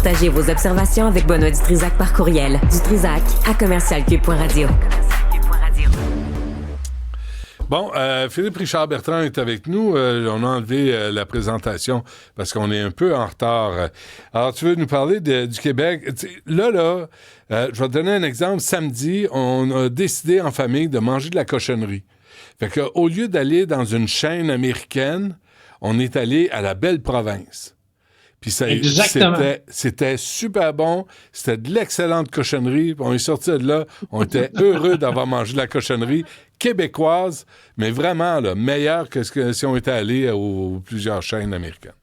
Partagez vos observations avec Benoît Dutrisac par courriel. dutrisac@commercialcube.radio. Bon, Philippe Richard Bertrand est avec nous. On a enlevé la présentation parce qu'on est un peu en retard. Alors, tu veux nous parler du Québec? Là, je vais te donner un exemple. Samedi, on a décidé en famille de manger de la cochonnerie. Fait qu'au lieu d'aller dans une chaîne américaine, on est allé à la belle province. Puis c'était super bon. C'était de l'excellente cochonnerie. On est sorti de là. On était heureux d'avoir mangé de la cochonnerie québécoise, mais vraiment là, meilleure que si on était allé aux plusieurs chaînes américaines.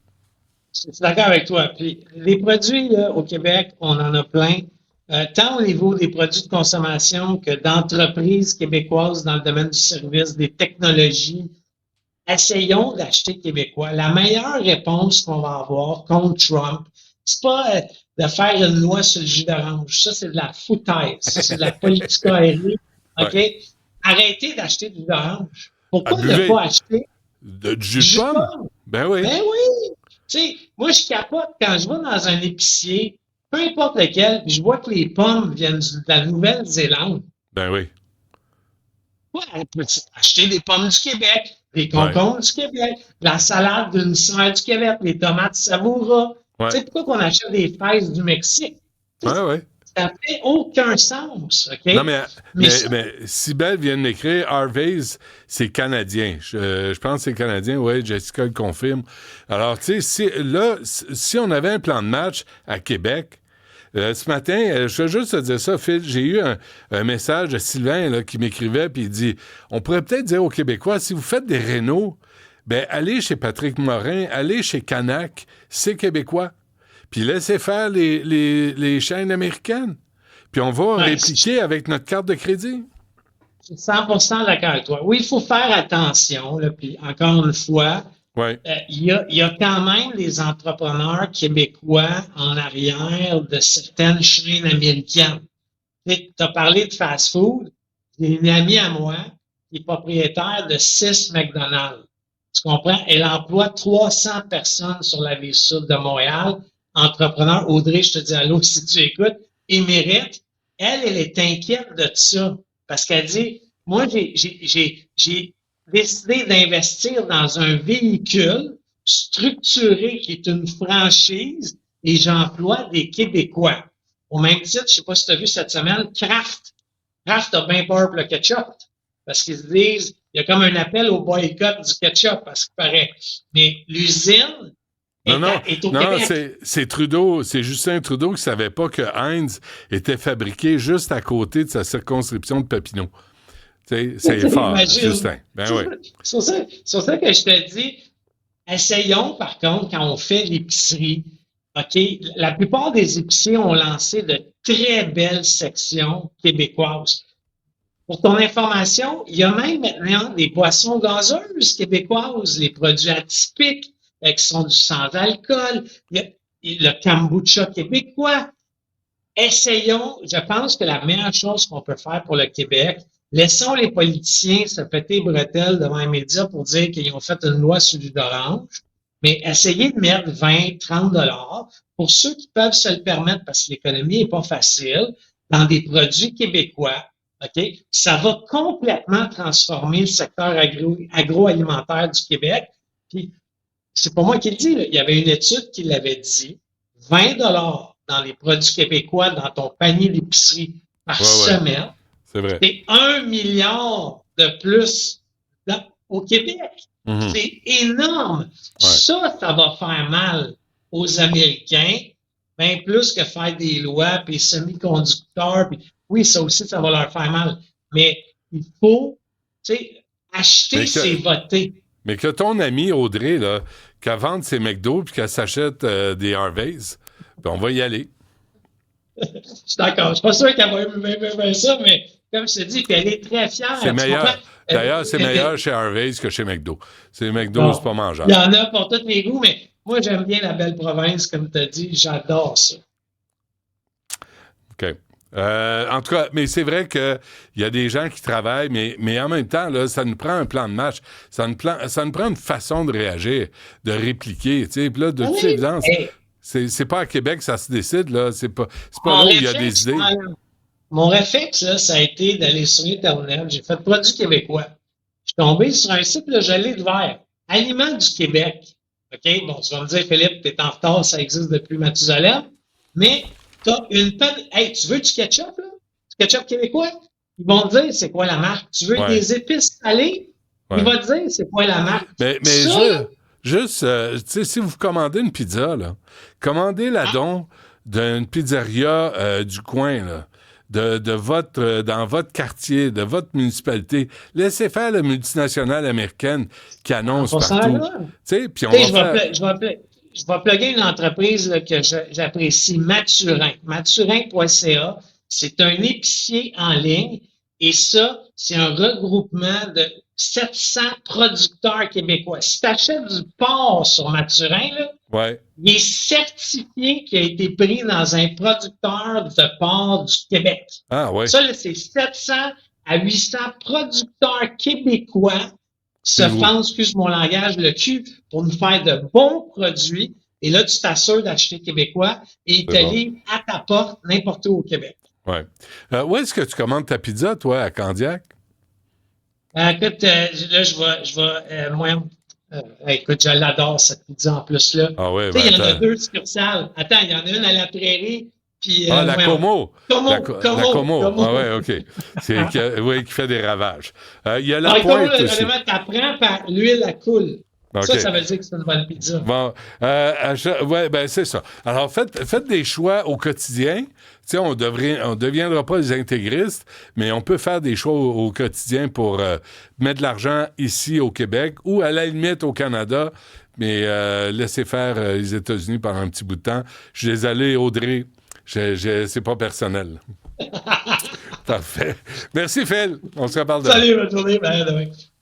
Je suis d'accord avec toi. Puis, les produits là, au Québec, on en a plein. Tant au niveau des produits de consommation que d'entreprises québécoises dans le domaine du service, des technologies. Essayons d'acheter québécois. La meilleure réponse qu'on va avoir contre Trump, c'est pas de faire une loi sur le jus d'orange. Ça, c'est de la foutaise. Ça, c'est de la politique aérienne. OK? Ouais. Arrêtez d'acheter du jus d'orange. Pourquoi ne pas acheter du jus de pomme? Ben oui. Ben oui. Tu sais, moi, je capote quand je vais dans un épicier, peu importe lequel, je vois que les pommes viennent de la Nouvelle-Zélande. Ben oui. Ouais, on peut acheter des pommes du Québec, des concombres du Québec, la salade d'une sœur du Québec, les tomates savoura. Ouais. Tu sais, pourquoi qu'on achète des fraises du Mexique? Oui. Ça fait aucun sens, OK? Non, mais Cybelle vient de m'écrire, Harvey's, c'est canadien. Je pense que c'est canadien, oui, Jessica le confirme. Alors, tu sais, si on avait un plan de match à Québec, ce matin, je veux juste te dire ça, Phil, j'ai eu un message de Sylvain là, qui m'écrivait, puis il dit, on pourrait peut-être dire aux Québécois, si vous faites des rénaux, ben allez chez Patrick Morin, allez chez Canac, c'est québécois. Puis laissez faire les chaînes américaines. Puis on va répliquer avec notre carte de crédit. Je suis 100% d'accord avec toi. Oui, il faut faire attention, là, puis encore une fois, il y a quand même des entrepreneurs québécois en arrière de certaines chaînes américaines. Tu as parlé de fast-food. J'ai une amie à moi qui est propriétaire de 6 McDonald's. Tu comprends? Elle emploie 300 personnes sur la rive sud de Montréal. Entrepreneur, Audrey, je te dis allô si tu écoutes, émérite. Elle est inquiète de ça parce qu'elle dit, moi, j'ai décidé d'investir dans un véhicule structuré qui est une franchise et j'emploie des Québécois. Au même titre, je sais pas si tu as vu cette semaine, Kraft. Kraft a bien peur pour le ketchup parce qu'ils se disent, il y a comme un appel au boycott du ketchup, parce qu'il paraît. Mais l'usine est au Québec. C'est Trudeau, c'est Justin Trudeau qui savait pas que Heinz était fabriqué juste à côté de sa circonscription de Papineau. C'est fort, Justin. Ben oui. C'est ça que je te dis. Essayons, par contre, quand on fait l'épicerie, OK, la plupart des épiciers ont lancé de très belles sections québécoises. Pour ton information, il y a même maintenant des boissons gazeuses québécoises, les produits atypiques qui sont du sans-alcool, il y a le kombucha québécois. Essayons, je pense que la meilleure chose qu'on peut faire pour le Québec, laissons les politiciens se péter les bretelles devant les médias pour dire qu'ils ont fait une loi sur le jus d'orange, mais essayez de mettre 20, 30 $ pour ceux qui peuvent se le permettre parce que l'économie n'est pas facile, dans des produits québécois. OK? Ça va complètement transformer le secteur agroalimentaire du Québec. Puis, c'est pas moi qui le dis, là. Il y avait une étude qui l'avait dit. 20 $ dans les produits québécois dans ton panier d'épicerie par semaine. C'est vrai. C'est 1 milliard de plus au Québec. Mm-hmm. C'est énorme. Ouais. Ça va faire mal aux Américains, bien plus que faire des lois, puis semi-conducteurs, puis oui, ça aussi, ça va leur faire mal. Mais il faut, acheter, c'est voter. Mais que ton amie Audrey, là, qu'elle vende ses McDo puis qu'elle s'achète des Harvey's, puis on va y aller. Je suis d'accord. Je suis pas sûr qu'elle va aimer ça, mais comme je te dis, puis elle est très fière. C'est meilleur. D'ailleurs, c'est meilleur chez Harvey's que chez McDo. C'est McDo, bon, c'est pas mangeable. Il y en a pour tous les goûts, mais moi, j'aime bien la belle province, comme tu as dit. J'adore ça. OK. En tout cas, mais c'est vrai qu'il y a des gens qui travaillent, mais en même temps, là, ça nous prend un plan de match. Ça nous prend une façon de réagir, de répliquer. Puis là, de toute évidence, C'est pas à Québec que ça se décide, là. C'est pas Mon là où il y a réflexe, des idées. mon réflexe, là, ça a été d'aller sur Internet. J'ai fait produits québécois. Je suis tombé sur un site, là, je l'ai ouvert. Aliments du Québec. OK? Bon, tu vas me dire, Philippe, t'es en retard, ça existe depuis Mathusalem. Mais t'as une tonne. Hey, tu veux du ketchup, là? Du ketchup québécois? Ils vont te dire c'est quoi la marque. Tu veux Ouais. des épices salées? Ouais. Ils vont te dire c'est quoi la marque. Mais Ça, juste, tu sais, si vous commandez une pizza, là, commandez-la donc d'une pizzeria du coin, là. Dans votre quartier, de votre municipalité. Laissez faire la multinationale américaine qui annonce partout. Tu sais, puis on va faire... Je vais plugger une entreprise là, que j'apprécie, Mathurin. Mathurin.ca. C'est un épicier en ligne et ça, c'est un regroupement de 700 producteurs québécois. Si tu achètes du porc sur Mathurin, là, Ouais. il est certifié qu'il a été pris dans un producteur de porc du Québec. Ah, ouais. Ça, là, c'est 700 à 800 producteurs québécois qui se fendent, excuse mon langage, le cul pour nous faire de bons produits. Et là, tu t'assures d'acheter québécois et ils te livrent à ta porte n'importe où au Québec. Ouais. Où est-ce que tu commandes ta pizza, toi, à Candiac? Écoute, là, écoute, je l'adore, cette pizza en plus, là. Ah ouais, Tu sais, il y en a attends. 2 succursales. Attends, il y en a une à la Prairie, puis... La Como. La Como. Como. Ah ouais, OK. Oui, qui fait des ravages. Il y a la Como, pointe là, aussi. vraiment, t'apprends par l'huile, elle coule. Okay. Ça veut dire que c'est une bonne pizza. Bon, ouais, ben c'est ça. Alors, faites des choix au quotidien. Tu sais, on deviendra pas des intégristes, mais on peut faire des choix au quotidien pour mettre de l'argent ici au Québec ou à la limite au Canada, mais laisser faire les États-Unis pendant un petit bout de temps. Je suis désolé, Audrey, c'est pas personnel. Parfait. Merci, Phil. On se reparle demain. Salut, bonne journée. Ben, demain.